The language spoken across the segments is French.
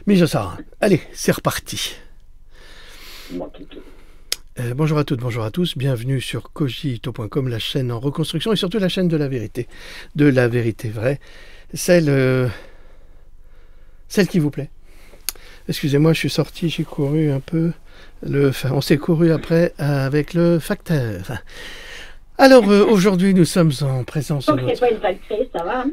Miso-san, allez, c'est reparti. Bon, Kiki. Bonjour à toutes, bonjour à tous, bienvenue sur Cogito.com, la chaîne en reconstruction et surtout la chaîne de la vérité vraie, celle qui vous plaît. Excusez-moi, je suis sorti, j'ai couru un peu, on s'est couru après avec le facteur. Alors aujourd'hui nous sommes en présence de Donc c'est pas une factrice, ça va.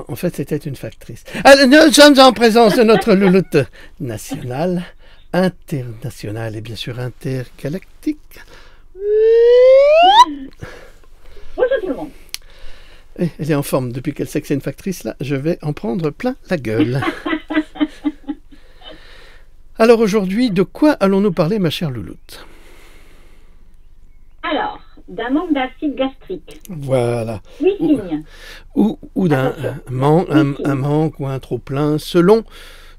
en fait c'était une factrice. Alors, nous sommes en présence de notre louloute nationale, internationale et bien sûr intergalactique. Bonjour tout le monde. Et elle est en forme depuis qu'elle sait que c'est une factrice, là, je vais en prendre plein la gueule. Alors aujourd'hui, de quoi allons-nous parler, ma chère louloute? Alors, d'un manque d'acide gastrique. Voilà. 8 signes. Ou d'un un manque ou un trop-plein, selon,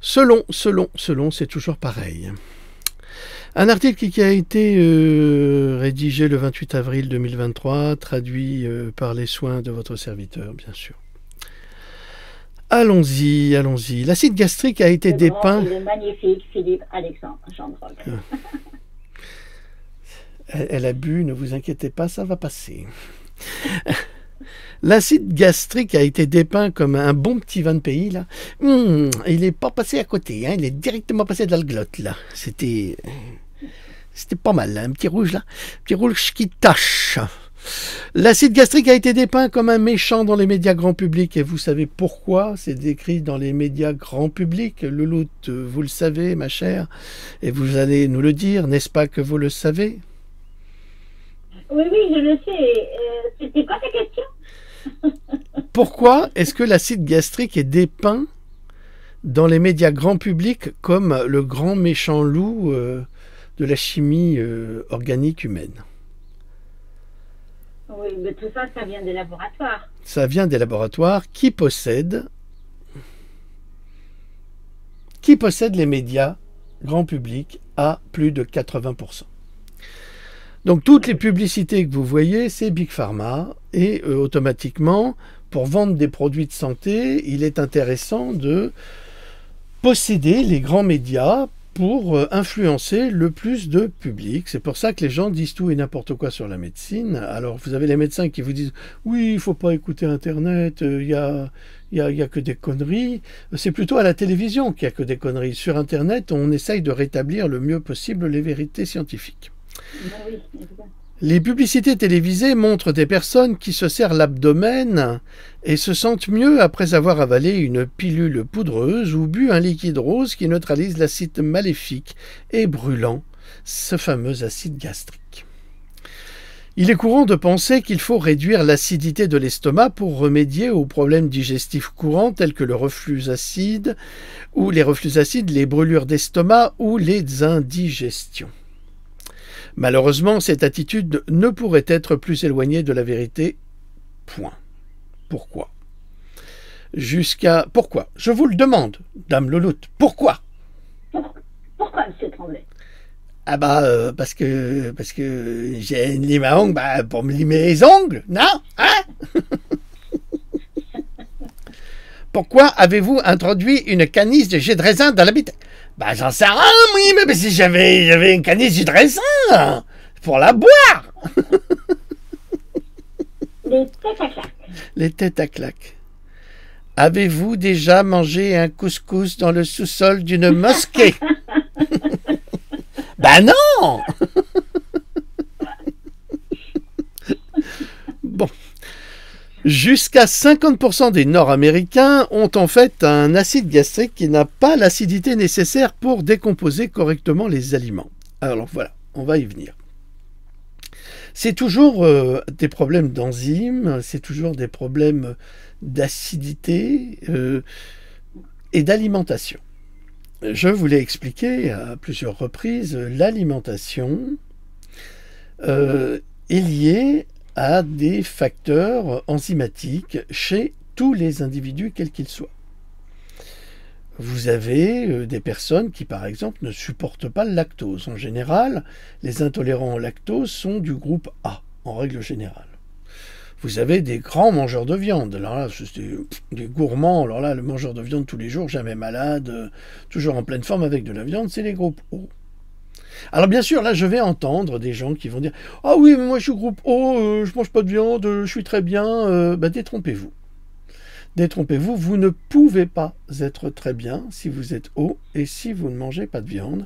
c'est toujours pareil. Un article qui a été rédigé le 28 avril 2023, traduit par les soins de votre serviteur, bien sûr. Allons-y, allons-y. L'acide gastrique a été dépeint... Le magnifique Philippe Alexandre Chandrock. Elle a bu, ne vous inquiétez pas, ça va passer. L'acide gastrique a été dépeint comme un bon petit vin de pays, là. Il n'est pas passé à côté, hein, il est directement passé dans le glotte, là. C'était pas mal, là, un petit rouge, là. Un petit rouge qui tâche. L'acide gastrique a été dépeint comme un méchant dans les médias grand public, et vous savez pourquoi c'est décrit dans les médias grand public. Louloute, vous le savez, ma chère, et vous allez nous le dire, n'est-ce pas que vous le savez? Oui, je le sais. C'était quoi ta question? Pourquoi est-ce que l'acide gastrique est dépeint dans les médias grand public comme le grand méchant loup de la chimie organique humaine? Oui, mais tout ça, ça vient des laboratoires. Ça vient des laboratoires qui possèdent les médias grand public à plus de 80%. Donc toutes les publicités que vous voyez, c'est Big Pharma, et automatiquement, pour vendre des produits de santé, il est intéressant de posséder les grands médias pour influencer le plus de public. C'est pour ça que les gens disent tout et n'importe quoi sur la médecine. Alors vous avez les médecins qui vous disent « Oui, il ne faut pas écouter Internet, il y a que des conneries ». C'est plutôt à la télévision qu'il n'y a que des conneries. Sur Internet, on essaye de rétablir le mieux possible les vérités scientifiques. Oui, évidemment. Les publicités télévisées montrent des personnes qui se serrent l'abdomen et se sentent mieux après avoir avalé une pilule poudreuse ou bu un liquide rose qui neutralise l'acide maléfique et brûlant, ce fameux acide gastrique. Il est courant de penser qu'il faut réduire l'acidité de l'estomac pour remédier aux problèmes digestifs courants tels que le reflux acide, les brûlures d'estomac ou les indigestions. Malheureusement, cette attitude ne pourrait être plus éloignée de la vérité. Point. Pourquoi? Pourquoi? Je vous le demande, dame Louloute. Pourquoi? Pourquoi, monsieur Tremblay? Ah parce que j'ai une lime à ongles, pour me limer les ongles, non? Hein? Pourquoi avez-vous introduit une canisse de jus de raisin dans la bite? J'en sais rien, oui, mais si j'avais une canisse de jus de raisin pour la boire. Les têtes à claque. Les têtes à claque. Avez-vous déjà mangé un couscous dans le sous-sol d'une mosquée? Non. Bon. Jusqu'à 50% des Nord-Américains ont en fait un acide gastrique qui n'a pas l'acidité nécessaire pour décomposer correctement les aliments. Alors voilà, on va y venir. C'est toujours des problèmes d'enzymes, c'est toujours des problèmes d'acidité et d'alimentation. Je vous l'ai expliqué à plusieurs reprises, l'alimentation est liée à des facteurs enzymatiques chez tous les individus, quels qu'ils soient. Vous avez des personnes qui, par exemple, ne supportent pas le lactose. En général, les intolérants au lactose sont du groupe A, en règle générale. vous avez des grands mangeurs de viande. Alors là, c'est des gourmands. Alors là, le mangeur de viande tous les jours, jamais malade, toujours en pleine forme avec de la viande, c'est les groupes O. Alors bien sûr, là, je vais entendre des gens qui vont dire « Ah oui, mais moi je suis groupe O, je mange pas de viande, je suis très bien. » Détrompez-vous. Détrompez-vous, vous ne pouvez pas être très bien si vous êtes O et si vous ne mangez pas de viande,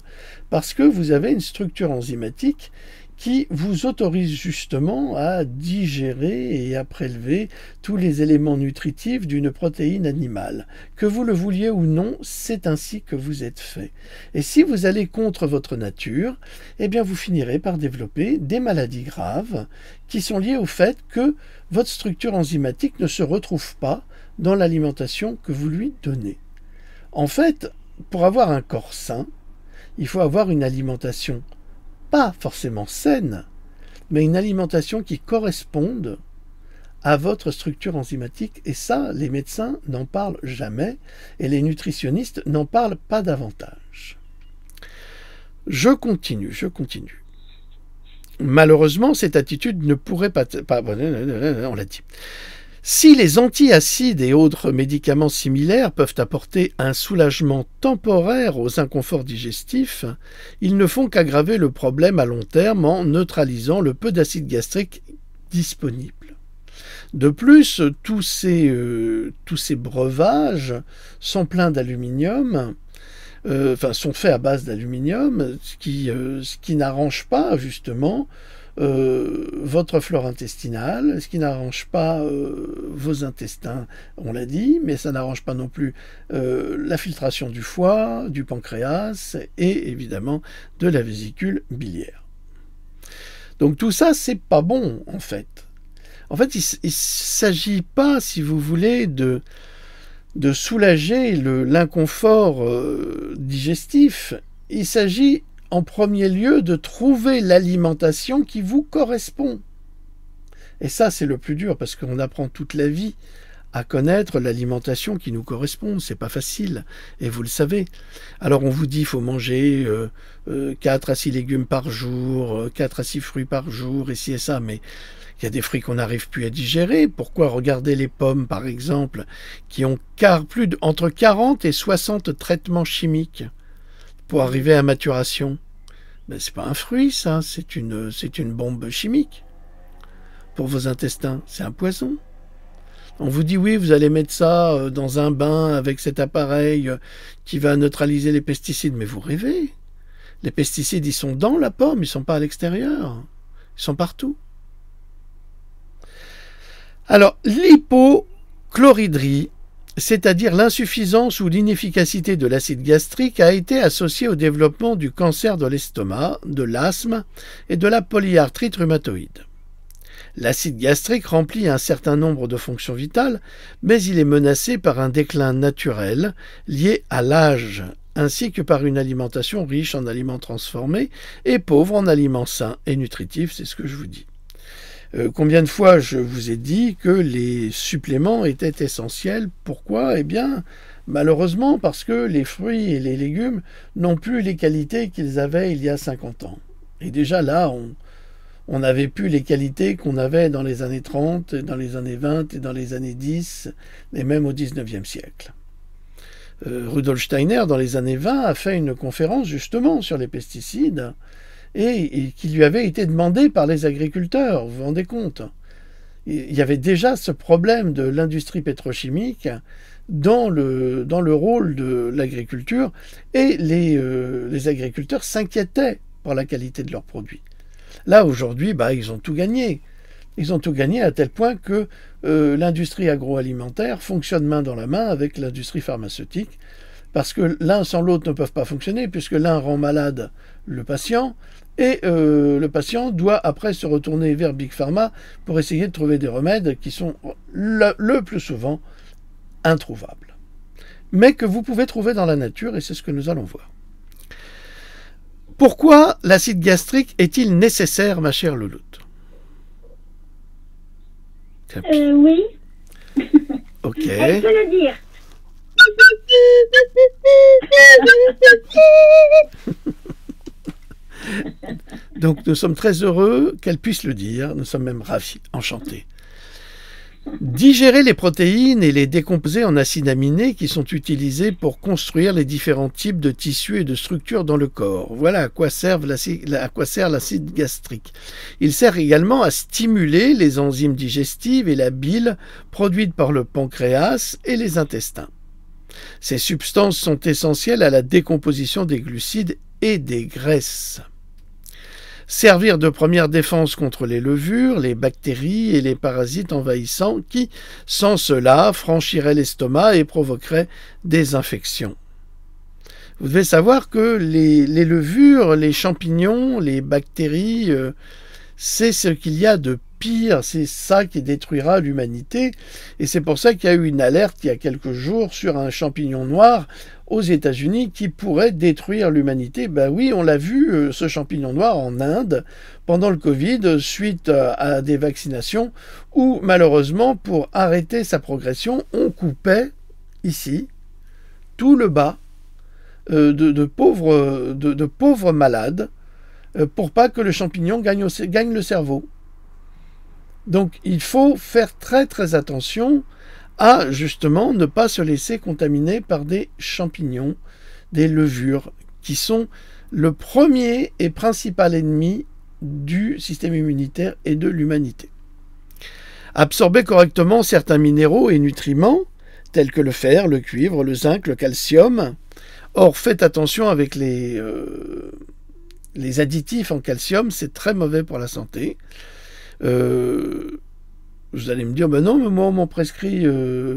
parce que vous avez une structure enzymatique qui vous autorise justement à digérer et à prélever tous les éléments nutritifs d'une protéine animale. Que vous le vouliez ou non, c'est ainsi que vous êtes fait. Et si vous allez contre votre nature, eh bien vous finirez par développer des maladies graves qui sont liées au fait que votre structure enzymatique ne se retrouve pas dans l'alimentation que vous lui donnez. En fait, pour avoir un corps sain, il faut avoir une alimentation pas forcément saine, mais une alimentation qui corresponde à votre structure enzymatique. Et ça, les médecins n'en parlent jamais et les nutritionnistes n'en parlent pas davantage. Je continue. Malheureusement, cette attitude ne pourrait pas on l'a dit. Si les antiacides et autres médicaments similaires peuvent apporter un soulagement temporaire aux inconforts digestifs, ils ne font qu'aggraver le problème à long terme en neutralisant le peu d'acide gastrique disponible. De plus, tous ces breuvages sont pleins d'aluminium, sont faits à base d'aluminium, ce qui n'arrange pas justement votre flore intestinale, ce qui n'arrange pas vos intestins, on l'a dit, mais ça n'arrange pas non plus la filtration du foie, du pancréas et évidemment de la vésicule biliaire. Donc tout ça, c'est pas bon en fait. En fait, il ne s'agit pas, si vous voulez, de soulager l'inconfort digestif. Il s'agit en premier lieu de trouver l'alimentation qui vous correspond. Et ça, c'est le plus dur, parce qu'on apprend toute la vie à connaître l'alimentation qui nous correspond. C'est pas facile, et vous le savez. Alors on vous dit qu'il faut manger 4 à 6 légumes par jour, 4 à 6 fruits par jour, et ci et ça, mais il y a des fruits qu'on n'arrive plus à digérer. Pourquoi? Regardez les pommes, par exemple, qui ont entre 40 et 60 traitements chimiques pour arriver à maturation. Ben, c'est pas un fruit, ça, c'est une bombe chimique. Pour vos intestins, c'est un poison. On vous dit oui, vous allez mettre ça dans un bain avec cet appareil qui va neutraliser les pesticides, mais vous rêvez. Les pesticides, ils sont dans la pomme, ils sont pas à l'extérieur. Ils sont partout. Alors, l'hypochloridrie, c'est-à-dire l'insuffisance ou l'inefficacité de l'acide gastrique, a été associée au développement du cancer de l'estomac, de l'asthme et de la polyarthrite rhumatoïde. L'acide gastrique remplit un certain nombre de fonctions vitales, mais il est menacé par un déclin naturel lié à l'âge, ainsi que par une alimentation riche en aliments transformés et pauvre en aliments sains et nutritifs, c'est ce que je vous dis. Combien de fois je vous ai dit que les suppléments étaient essentiels? Pourquoi? Eh bien, malheureusement, parce que les fruits et les légumes n'ont plus les qualités qu'ils avaient il y a 50 ans. Et déjà là, on n'avait plus les qualités qu'on avait dans les années 30, dans les années 20 et dans les années 10, et même au 19e siècle. Rudolf Steiner, dans les années 20, a fait une conférence justement sur les pesticides, et qui lui avait été demandé par les agriculteurs, vous vous rendez compte? Il y avait déjà ce problème de l'industrie pétrochimique dans le rôle de l'agriculture, et les agriculteurs s'inquiétaient pour la qualité de leurs produits. Là, aujourd'hui, ils ont tout gagné. Ils ont tout gagné à tel point que l'industrie agroalimentaire fonctionne main dans la main avec l'industrie pharmaceutique, parce que l'un sans l'autre ne peuvent pas fonctionner, puisque l'un rend malade le patient, et le patient doit après se retourner vers Big Pharma pour essayer de trouver des remèdes qui sont le plus souvent introuvables, mais que vous pouvez trouver dans la nature, et c'est ce que nous allons voir. Pourquoi l'acide gastrique est-il nécessaire, ma chère Louloute? Oui. Ok. Elle peut le dire. Donc nous sommes très heureux qu'elle puisse le dire, nous sommes même ravis, enchantés. Digérer les protéines et les décomposer en acides aminés qui sont utilisés pour construire les différents types de tissus et de structures dans le corps. Voilà à quoi sert l'acide gastrique. Il sert également à stimuler les enzymes digestives et la bile produite par le pancréas et les intestins. Ces substances sont essentielles à la décomposition des glucides et des graisses. Servir de première défense contre les levures, les bactéries et les parasites envahissants qui, sans cela, franchiraient l'estomac et provoqueraient des infections. Vous devez savoir que les levures, les champignons, les bactéries, c'est ce qu'il y a de pire, c'est ça qui détruira l'humanité. Et c'est pour ça qu'il y a eu une alerte il y a quelques jours sur un champignon noir aux États-Unis qui pourrait détruire l'humanité. Ben oui, on l'a vu, ce champignon noir en Inde, pendant le Covid, suite à des vaccinations, où malheureusement, pour arrêter sa progression, on coupait ici tout le bas de pauvres malades, pour pas que le champignon gagne le cerveau. Donc il faut faire très très attention à justement ne pas se laisser contaminer par des champignons, des levures, qui sont le premier et principal ennemi du système immunitaire et de l'humanité. Absorber correctement certains minéraux et nutriments, tels que le fer, le cuivre, le zinc, le calcium. Or, faites attention avec les additifs en calcium, c'est très mauvais pour la santé. Vous allez me dire, ben non, mais moi on m'en prescrit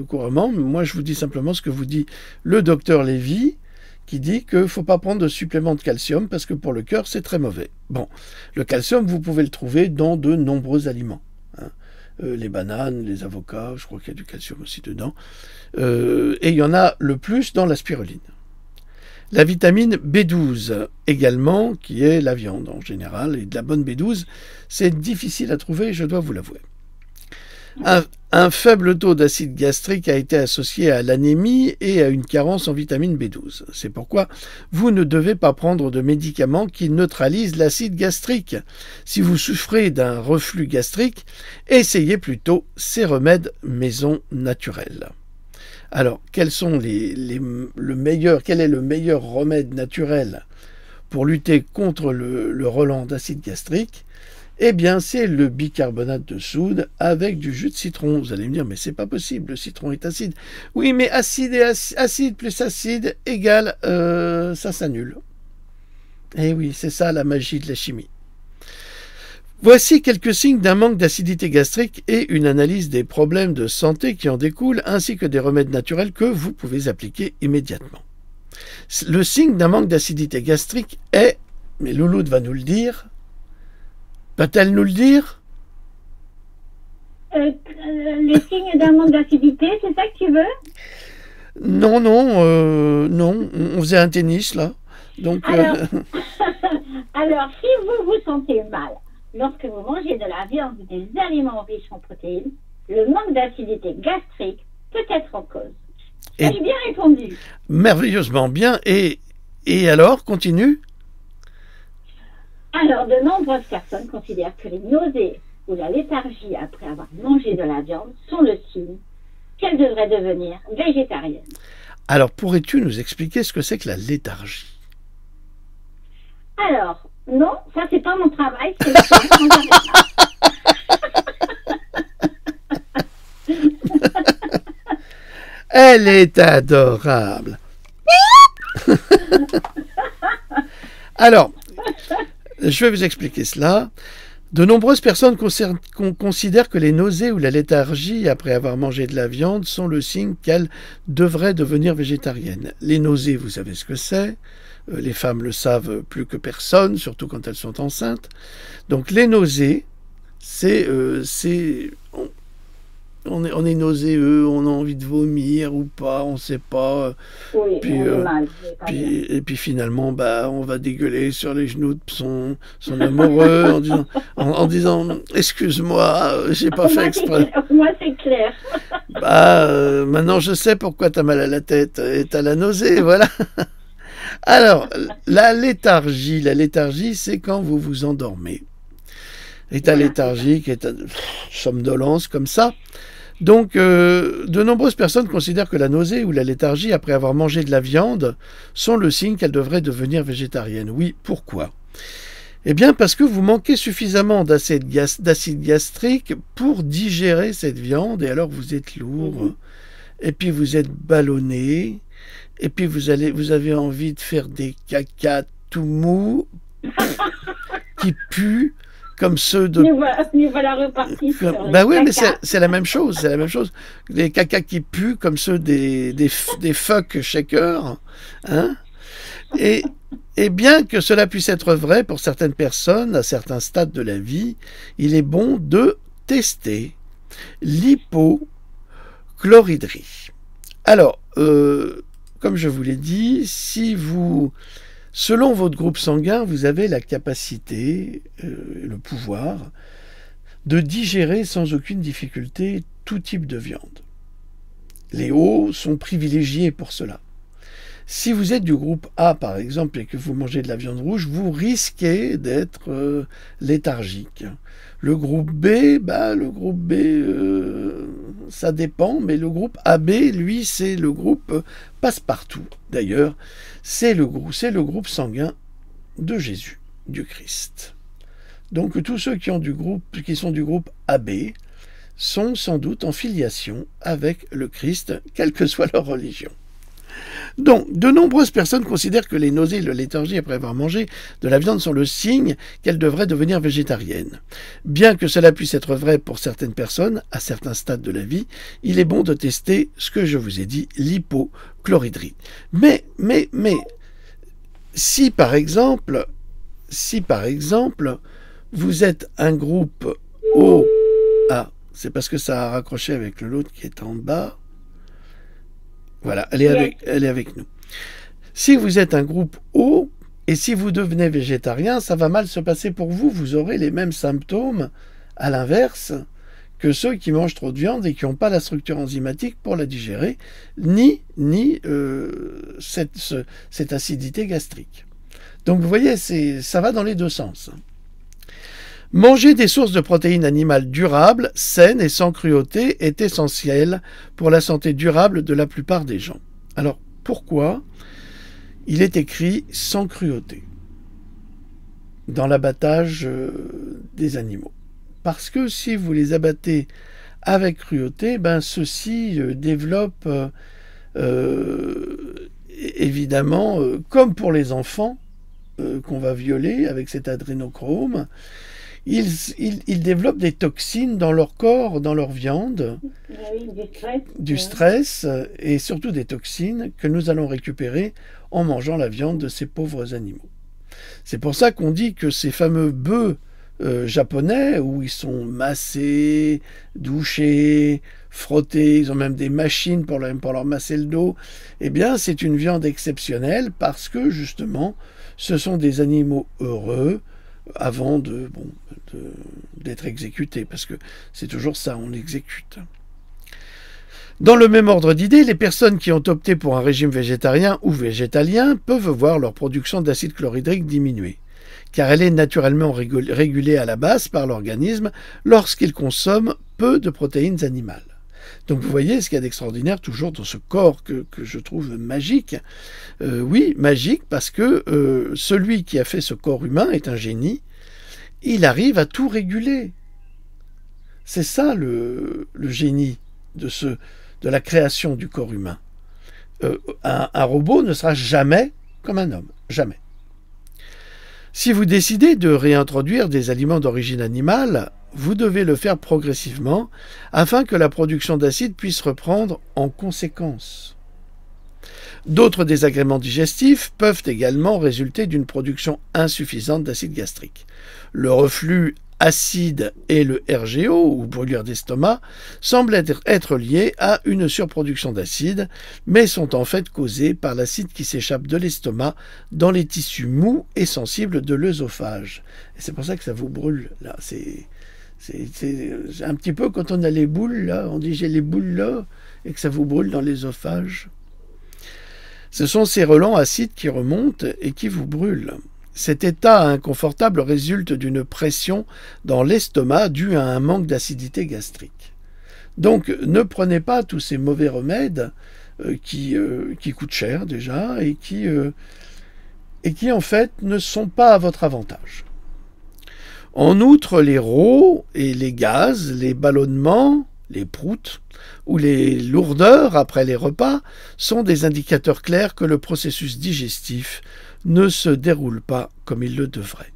couramment. Mais moi je vous dis simplement ce que vous dit le docteur Lévy, qui dit qu'il ne faut pas prendre de supplément de calcium parce que pour le cœur c'est très mauvais. Bon, le calcium vous pouvez le trouver dans de nombreux aliments. Les bananes, les avocats, je crois qu'il y a du calcium aussi dedans. Et il y en a le plus dans la spiruline. La vitamine B12 également, qui est la viande en général, et de la bonne B12, c'est difficile à trouver, je dois vous l'avouer. Un faible taux d'acide gastrique a été associé à l'anémie et à une carence en vitamine B12. C'est pourquoi vous ne devez pas prendre de médicaments qui neutralisent l'acide gastrique. Si vous souffrez d'un reflux gastrique, essayez plutôt ces remèdes maison naturels. Alors, quel est le meilleur remède naturel pour lutter contre le relent d'acide gastrique? Eh bien, c'est le bicarbonate de soude avec du jus de citron. Vous allez me dire, mais c'est pas possible, le citron est acide. Oui, mais acide plus acide égale, ça s'annule. Eh oui, c'est ça la magie de la chimie. Voici quelques signes d'un manque d'acidité gastrique et une analyse des problèmes de santé qui en découlent, ainsi que des remèdes naturels que vous pouvez appliquer immédiatement. Le signe d'un manque d'acidité gastrique est, mais Louloute va nous le dire, va-t-elle nous le dire? Les signes d'un manque d'acidité, c'est ça que tu veux? Non, non, on faisait un tennis là. Donc, alors, si vous vous sentez mal, lorsque vous mangez de la viande ou des aliments riches en protéines, le manque d'acidité gastrique peut être en cause. Ai-je bien répondu? Merveilleusement bien. Et alors, continue? Alors, de nombreuses personnes considèrent que les nausées ou la léthargie après avoir mangé de la viande sont le signe qu'elles devraient devenir végétariennes. Alors, pourrais-tu nous expliquer ce que c'est que la léthargie? Alors, non, ça c'est pas mon travail, c'est le Elle est adorable. Alors, je vais vous expliquer cela. De nombreuses personnes considèrent que les nausées ou la léthargie après avoir mangé de la viande sont le signe qu'elles devraient devenir végétariennes. Les nausées, vous savez ce que c'est. Les femmes le savent plus que personne, surtout quand elles sont enceintes. Donc les nausées, on est nauséeux, on a envie de vomir ou pas, on ne sait pas. Oui, et puis finalement, on va dégueuler sur les genoux de son amoureux en disant excuse-moi, j'ai pas fait exprès. Moi, c'est clair. Maintenant, je sais pourquoi tu as mal à la tête et tu as la nausée, voilà. Alors, la léthargie, c'est quand vous vous endormez. État léthargique, état de somnolence, comme ça. Donc, de nombreuses personnes considèrent que la nausée ou la léthargie après avoir mangé de la viande sont le signe qu'elles devraient devenir végétariennes. Oui, pourquoi? Eh bien, parce que vous manquez suffisamment d'acide gastrique pour digérer cette viande, et alors vous êtes lourd, et puis vous êtes ballonné, et puis vous avez envie de faire des caca tout mous, qui puent, comme ceux de... Nous voilà repartis sur Ben oui, mais c'est la même chose, c'est la même chose. Les caca qui puent, comme ceux des fuck shakers, hein? Et bien que cela puisse être vrai pour certaines personnes à certains stades de la vie, il est bon de tester l'hypochloridrie. Alors, comme je vous l'ai dit, selon votre groupe sanguin, vous avez la capacité, le pouvoir, de digérer sans aucune difficulté tout type de viande. Les hauts sont privilégiés pour cela. Si vous êtes du groupe A, par exemple, et que vous mangez de la viande rouge, vous risquez d'être léthargique. Le groupe B, ça dépend, mais le groupe AB, lui, c'est le groupe passe-partout. D'ailleurs, c'est le groupe sanguin de Jésus, du Christ. Donc tous ceux qui sont du groupe AB sont sans doute en filiation avec le Christ, quelle que soit leur religion. Donc, de nombreuses personnes considèrent que les nausées et la léthargie après avoir mangé de la viande sont le signe qu'elles devraient devenir végétariennes. Bien que cela puisse être vrai pour certaines personnes, à certains stades de la vie, il est bon de tester ce que je vous ai dit, l'hypochloridrie. Mais, si par exemple, vous êtes un groupe O, c'est parce que ça a raccroché avec l'autre qui est en bas. Voilà, elle est avec nous. Si vous êtes un groupe O, et si vous devenez végétarien, ça va mal se passer pour vous. Vous aurez les mêmes symptômes, à l'inverse, que ceux qui mangent trop de viande et qui n'ont pas la structure enzymatique pour la digérer, ni cette acidité gastrique. Donc vous voyez, ça va dans les deux sens. Manger des sources de protéines animales durables, saines et sans cruauté est essentiel pour la santé durable de la plupart des gens. Alors, pourquoi il est écrit sans cruauté dans l'abattage des animaux? Parce que si vous les abattez avec cruauté, ceux-ci développent évidemment, comme pour les enfants qu'on va violer avec cet adrénochrome, ils développent des toxines dans leur corps, dans leur viande, du stress et surtout des toxines que nous allons récupérer en mangeant la viande de ces pauvres animaux. C'est pour ça qu'on dit que ces fameux bœufs japonais, où ils sont massés, douchés, frottés, ils ont même des machines pour leur masser le dos, eh bien c'est une viande exceptionnelle parce que justement ce sont des animaux heureux avant d'être exécutés, parce que c'est toujours ça, on exécute. Dans le même ordre d'idées, les personnes qui ont opté pour un régime végétarien ou végétalien peuvent voir leur production d'acide chlorhydrique diminuer, car elle est naturellement régulée à la base par l'organisme lorsqu'il consomme peu de protéines animales. Donc vous voyez ce qu'il y a d'extraordinaire toujours dans ce corps que je trouve magique. Oui, magique parce que celui qui a fait ce corps humain est un génie. Il arrive à tout réguler. C'est ça le génie de la création du corps humain. Un robot ne sera jamais comme un homme. Jamais. Si vous décidez de réintroduire des aliments d'origine animale, vous devez le faire progressivement afin que la production d'acide puisse reprendre en conséquence. D'autres désagréments digestifs peuvent également résulter d'une production insuffisante d'acide gastrique. Le reflux acide et le RGO, ou brûlure d'estomac, semblent être liés à une surproduction d'acide, mais sont en fait causés par l'acide qui s'échappe de l'estomac dans les tissus mous et sensibles de l'œsophage. Et c'est pour ça que ça vous brûle, là. C'est un petit peu quand on a les boules, là, on dit j'ai les boules là, et que ça vous brûle dans l'œsophage. Ce sont ces relents acides qui remontent et qui vous brûlent. Cet état inconfortable résulte d'une pression dans l'estomac due à un manque d'acidité gastrique. Donc ne prenez pas tous ces mauvais remèdes qui coûtent cher déjà et qui en fait ne sont pas à votre avantage. En outre, les rots et les gaz, les ballonnements, les proutes ou les lourdeurs après les repas sont des indicateurs clairs que le processus digestif ne se déroule pas comme il le devrait.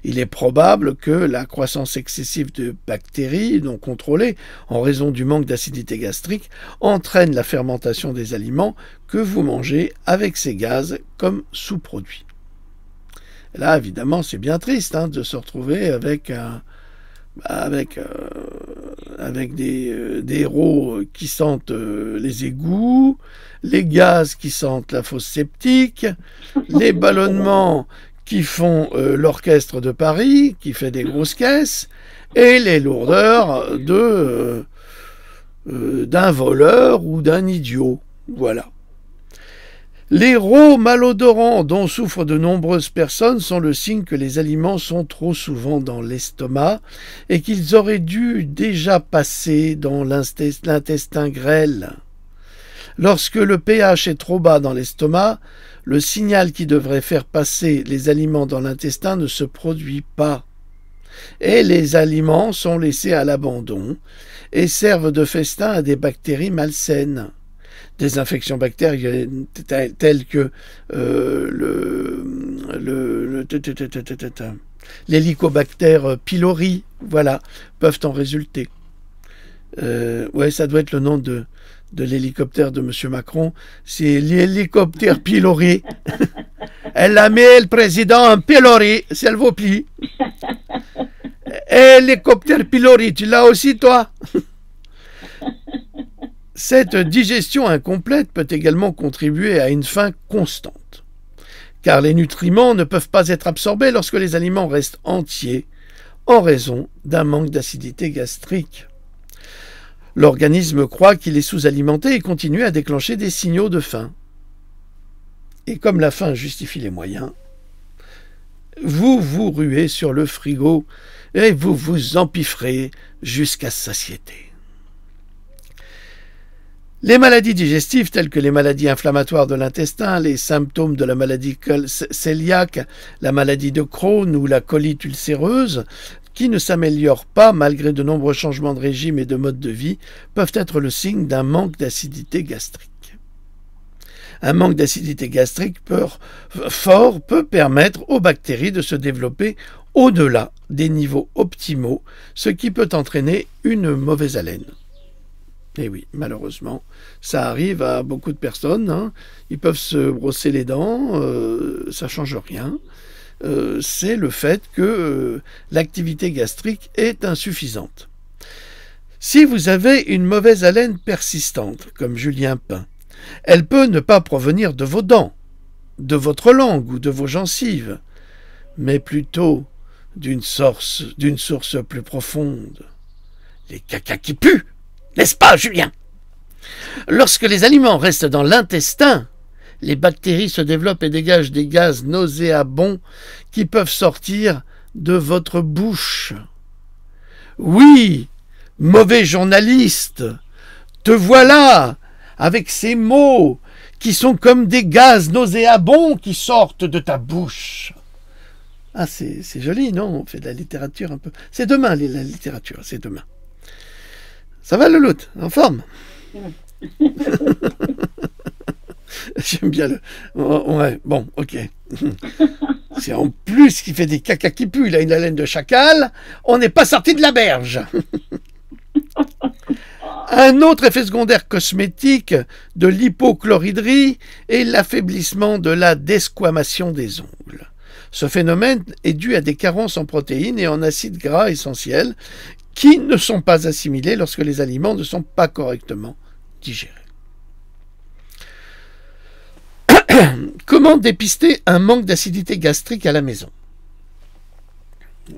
Il est probable que la croissance excessive de bactéries non contrôlées en raison du manque d'acidité gastrique entraîne la fermentation des aliments que vous mangez avec ces gaz comme sous-produits. Là, évidemment, c'est bien triste de se retrouver avec des rots qui sentent les égouts, les gaz qui sentent la fosse septique, les ballonnements qui font l'orchestre de Paris, qui fait des grosses caisses, et les lourdeurs d'un voleur ou d'un idiot. Voilà. Les rots malodorants dont souffrent de nombreuses personnes sont le signe que les aliments sont trop souvent dans l'estomac et qu'ils auraient dû déjà passer dans l'intestin grêle. Lorsque le pH est trop bas dans l'estomac, le signal qui devrait faire passer les aliments dans l'intestin ne se produit pas. Et les aliments sont laissés à l'abandon et servent de festin à des bactéries malsaines. Des infections bactériennes telles que l'Helicobacter pylori, voilà, peuvent en résulter. Ouais, ça doit être le nom de l'hélicoptère de M. Macron, c'est l'hélicoptère pylori. Elle a mis le président en pylori, s'il vous plaît. Hélicoptère pylori, tu l'as aussi, toi? Cette digestion incomplète peut également contribuer à une faim constante, car les nutriments ne peuvent pas être absorbés lorsque les aliments restent entiers en raison d'un manque d'acidité gastrique. L'organisme croit qu'il est sous-alimenté et continue à déclencher des signaux de faim. Et comme la faim justifie les moyens, vous vous ruez sur le frigo et vous vous empiffrez jusqu'à satiété. Les maladies digestives telles que les maladies inflammatoires de l'intestin, les symptômes de la maladie cœliaque, la maladie de Crohn ou la colite ulcéreuse, qui ne s'améliorent pas malgré de nombreux changements de régime et de mode de vie, peuvent être le signe d'un manque d'acidité gastrique. Un manque d'acidité gastrique fort peut permettre aux bactéries de se développer au-delà des niveaux optimaux, ce qui peut entraîner une mauvaise haleine. Et oui, malheureusement, ça arrive à beaucoup de personnes. Ils peuvent se brosser les dents, ça ne change rien. C'est le fait que l'activité gastrique est insuffisante. Si vous avez une mauvaise haleine persistante, comme Julien Pain, elle peut ne pas provenir de vos dents, de votre langue ou de vos gencives, mais plutôt d'une source plus profonde. Les caca qui puent! N'est-ce pas, Julien? Lorsque les aliments restent dans l'intestin, les bactéries se développent et dégagent des gaz nauséabonds qui peuvent sortir de votre bouche. Oui, mauvais journaliste, te voilà avec ces mots qui sont comme des gaz nauséabonds qui sortent de ta bouche. Ah, c'est joli, non? On fait de la littérature un peu. C'est demain, la littérature, c'est demain. Ça va, Louloute? En forme? J'aime bien le... Ouais, bon, ok. C'est en plus qu'il fait des caca qui puent, il a une haleine de chacal, on n'est pas sorti de la berge. Un autre effet secondaire cosmétique de l'hypochloridrie est l'affaiblissement de la desquamation des ongles. Ce phénomène est dû à des carences en protéines et en acides gras essentiels qui ne sont pas assimilés lorsque les aliments ne sont pas correctement digérés. Comment dépister un manque d'acidité gastrique à la maison?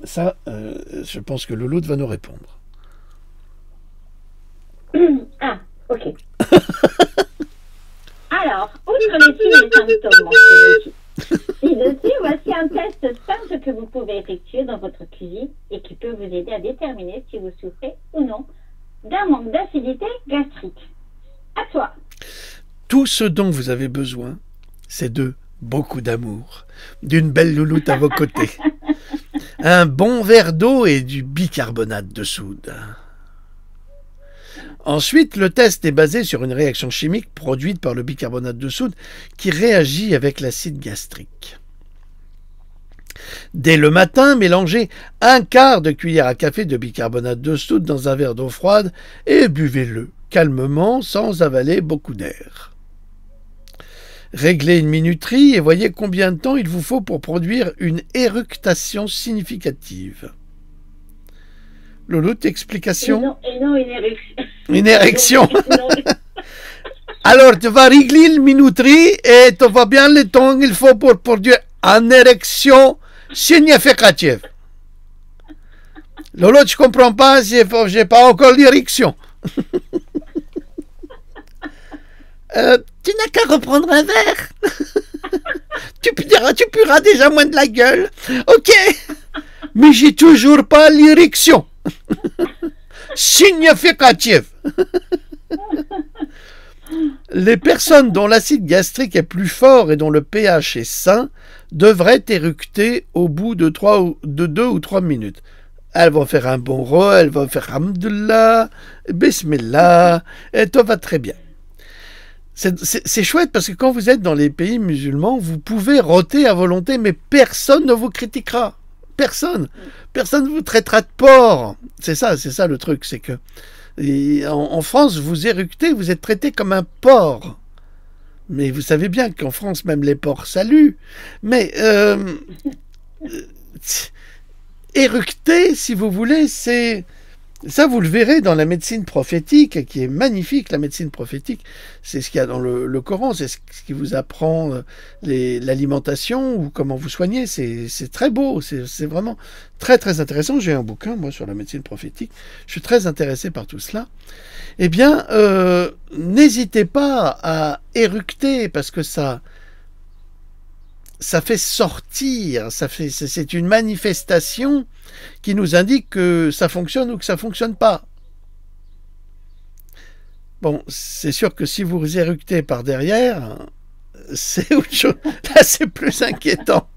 Ça, je pense que Louloute va nous répondre. Ah, ok. Alors, outre les signes et symptômes mentionnés ci-dessus, voici un test simple que vous pouvez effectuer dans votre cuisine et qui peut vous aider à déterminer si vous souffrez ou non d'un manque d'acidité gastrique. À toi. Tout ce dont vous avez besoin, c'est de beaucoup d'amour, d'une belle louloute à vos côtés, un bon verre d'eau et du bicarbonate de soude. Ensuite, le test est basé sur une réaction chimique produite par le bicarbonate de soude qui réagit avec l'acide gastrique. Dès le matin, mélangez un quart de cuillère à café de bicarbonate de soude dans un verre d'eau froide et buvez-le calmement sans avaler beaucoup d'air. Réglez une minuterie et voyez combien de temps il vous faut pour produire une éructation significative. Louloute, explication? Et non, une érection. Une érection. Alors, tu vas régler une minuterie et tu vas bien le temps qu'il faut pour produire une érection significative. Louloute, je comprends pas, j'ai pas encore l'érection. Tu n'as qu'à reprendre un verre. tu pueras déjà moins de la gueule. Ok. Mais j'ai toujours pas l'érection. Significative. Les personnes dont l'acide gastrique est plus fort et dont le pH est sain devraient éructer au bout de 2 ou 3 minutes. Elles vont faire un bon roi, elles vont faire Hamdullah, Bismillah, et tout va très bien. C'est chouette parce que quand vous êtes dans les pays musulmans, vous pouvez rôter à volonté, mais personne ne vous critiquera. Personne ne vous traitera de porc. C'est ça le truc, c'est que en France, vous éructez, vous êtes traité comme un porc. Mais vous savez bien qu'en France, même les porcs saluent. Mais éructer, si vous voulez, c'est... Ça, vous le verrez dans la médecine prophétique, qui est magnifique, la médecine prophétique. C'est ce qu'il y a dans le Coran, c'est ce qui vous apprend l'alimentation ou comment vous soigner. C'est très beau, c'est vraiment très, très intéressant. J'ai un bouquin, moi, sur la médecine prophétique. Je suis très intéressé par tout cela. Eh bien, n'hésitez pas à éructer, parce que ça fait sortir, c'est une manifestation qui nous indique que ça fonctionne ou que ça fonctionne pas. Bon, c'est sûr que si vous éructez par derrière, c'est autre chose. Là, c'est plus inquiétant.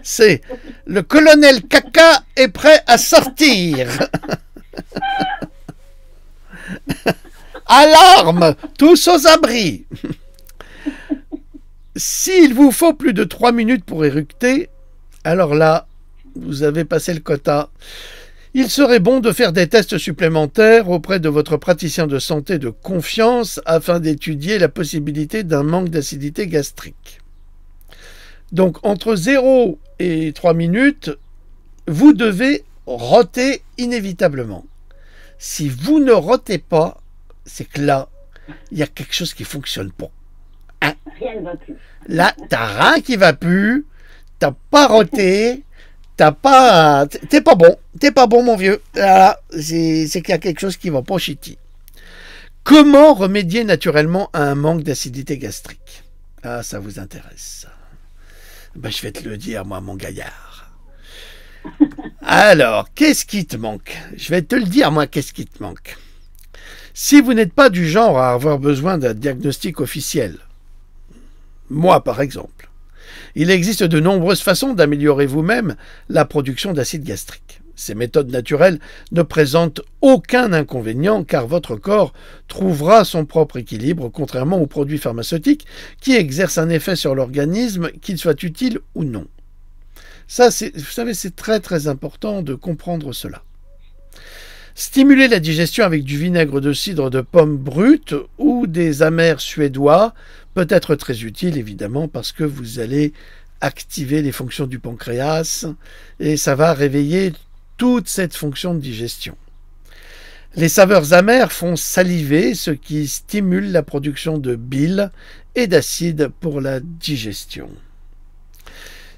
C'est le colonel Caca est prêt à sortir. Alarme, tous aux abris. S'il vous faut plus de 3 minutes pour éructer, alors là, vous avez passé le quota. Il serait bon de faire des tests supplémentaires auprès de votre praticien de santé de confiance afin d'étudier la possibilité d'un manque d'acidité gastrique. Donc, entre 0 et 3 minutes, vous devez rôter inévitablement. Si vous ne rôtez pas, c'est que là, il y a quelque chose qui ne fonctionne pas. Hein? Rien ne va plus. Là, t'as rien qui va plus, t'as pas roté, t'es pas bon mon vieux. Là, c'est qu'il y a quelque chose qui va pas chiti. Comment remédier naturellement à un manque d'acidité gastrique? Ah, ça vous intéresse. Ben, je vais te le dire, moi, mon gaillard. Alors, qu'est-ce qui te manque? Je vais te le dire, moi, qu'est-ce qui te manque? Si vous n'êtes pas du genre à avoir besoin d'un diagnostic officiel, moi, par exemple, il existe de nombreuses façons d'améliorer vous-même la production d'acide gastrique. Ces méthodes naturelles ne présentent aucun inconvénient car votre corps trouvera son propre équilibre, contrairement aux produits pharmaceutiques qui exercent un effet sur l'organisme, qu'il soit utile ou non. Ça, vous savez, c'est très très important de comprendre cela. Stimuler la digestion avec du vinaigre de cidre de pomme brute ou des amers suédois peut être très utile, évidemment, parce que vous allez activer les fonctions du pancréas et ça va réveiller toute cette fonction de digestion. Les saveurs amères font saliver, ce qui stimule la production de bile et d'acide pour la digestion.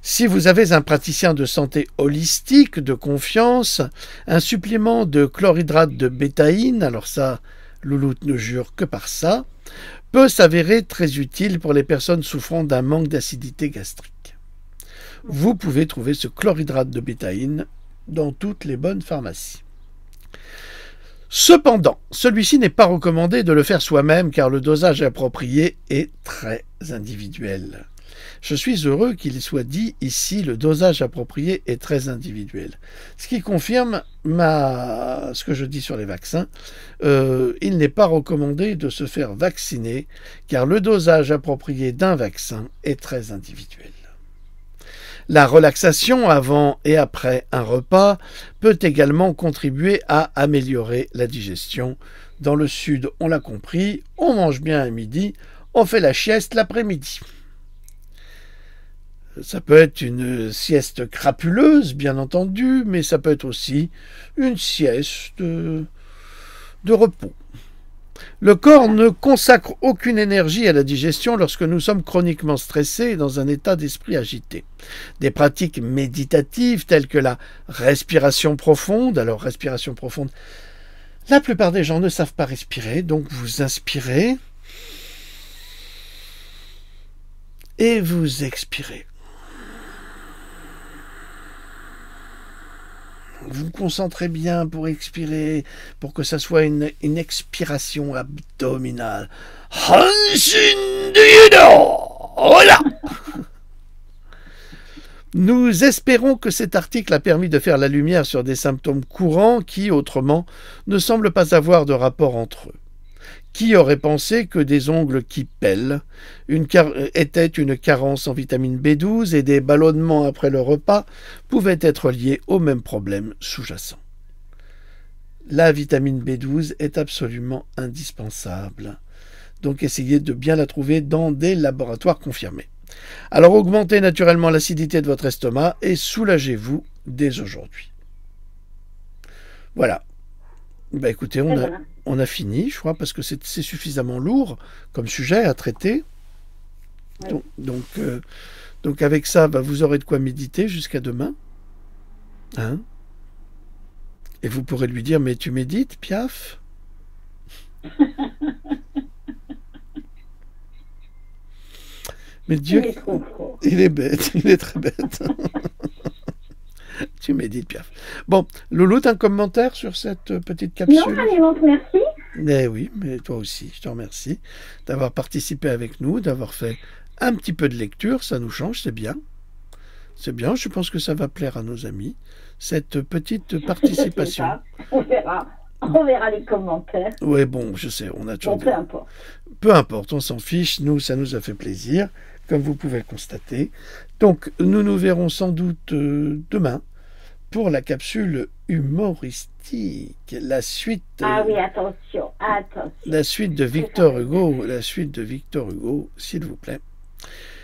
Si vous avez un praticien de santé holistique de confiance, un supplément de chlorhydrate de bétaïne, alors ça, Louloute ne jure que par ça, peut s'avérer très utile pour les personnes souffrant d'un manque d'acidité gastrique. Vous pouvez trouver ce chlorhydrate de bétaïne dans toutes les bonnes pharmacies. Cependant, celui-ci n'est pas recommandé de le faire soi-même car le dosage approprié est très individuel. Je suis heureux qu'il soit dit ici, le dosage approprié est très individuel. Ce qui confirme ce que je dis sur les vaccins. Il n'est pas recommandé de se faire vacciner car le dosage approprié d'un vaccin est très individuel. La relaxation avant et après un repas peut également contribuer à améliorer la digestion. Dans le sud, on l'a compris, on mange bien à midi, on fait la sieste l'après-midi. Ça peut être une sieste crapuleuse, bien entendu, mais ça peut être aussi une sieste de repos. Le corps ne consacre aucune énergie à la digestion lorsque nous sommes chroniquement stressés et dans un état d'esprit agité. Des pratiques méditatives telles que la respiration profonde, alors respiration profonde, la plupart des gens ne savent pas respirer, donc vous inspirez et vous expirez. Vous vous concentrez bien pour expirer, pour que ça soit une expiration abdominale. Voilà. Nous espérons que cet article a permis de faire la lumière sur des symptômes courants qui, autrement, ne semblent pas avoir de rapport entre eux. Qui aurait pensé que des ongles qui pèlent étaient une carence en vitamine B12 et des ballonnements après le repas pouvaient être liés au même problème sous-jacent. La vitamine B12 est absolument indispensable. Donc essayez de bien la trouver dans des laboratoires confirmés. Alors augmentez naturellement l'acidité de votre estomac et soulagez-vous dès aujourd'hui. Voilà. Bah écoutez, on a fini, je crois, parce que c'est suffisamment lourd comme sujet à traiter. Oui. Donc avec ça, bah, vous aurez de quoi méditer jusqu'à demain. Hein? Et vous pourrez lui dire, mais tu médites, Piaf? Mais Dieu, il est bête, il est très bête. Tu médites, Piaf. Bon, Loulou, t'as un commentaire sur cette petite capsule? Non, Alimante, merci. Eh oui, mais toi aussi, je te remercie d'avoir participé avec nous, d'avoir fait un petit peu de lecture, ça nous change, c'est bien. C'est bien, je pense que ça va plaire à nos amis, cette petite participation. On verra les commentaires. Oui, bon, je sais, on a toujours... Bon, peu importe. Peu importe, on s'en fiche, nous, ça nous a fait plaisir, comme vous pouvez le constater. Donc, nous nous verrons sans doute demain pour la capsule humoristique, la suite... Ah oui, attention, attention. La suite de Victor Hugo, s'il vous plaît.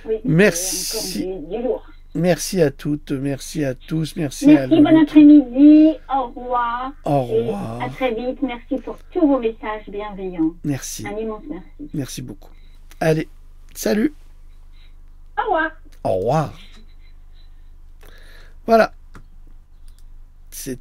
Oui, merci. Du lourd. Merci à toutes, merci à tous, merci à bon après-midi, au revoir. Au revoir. Et à très vite, merci pour tous vos messages bienveillants. Merci. Un immense merci. Merci beaucoup. Allez, salut. Au revoir. Au revoir. Voilà. C'est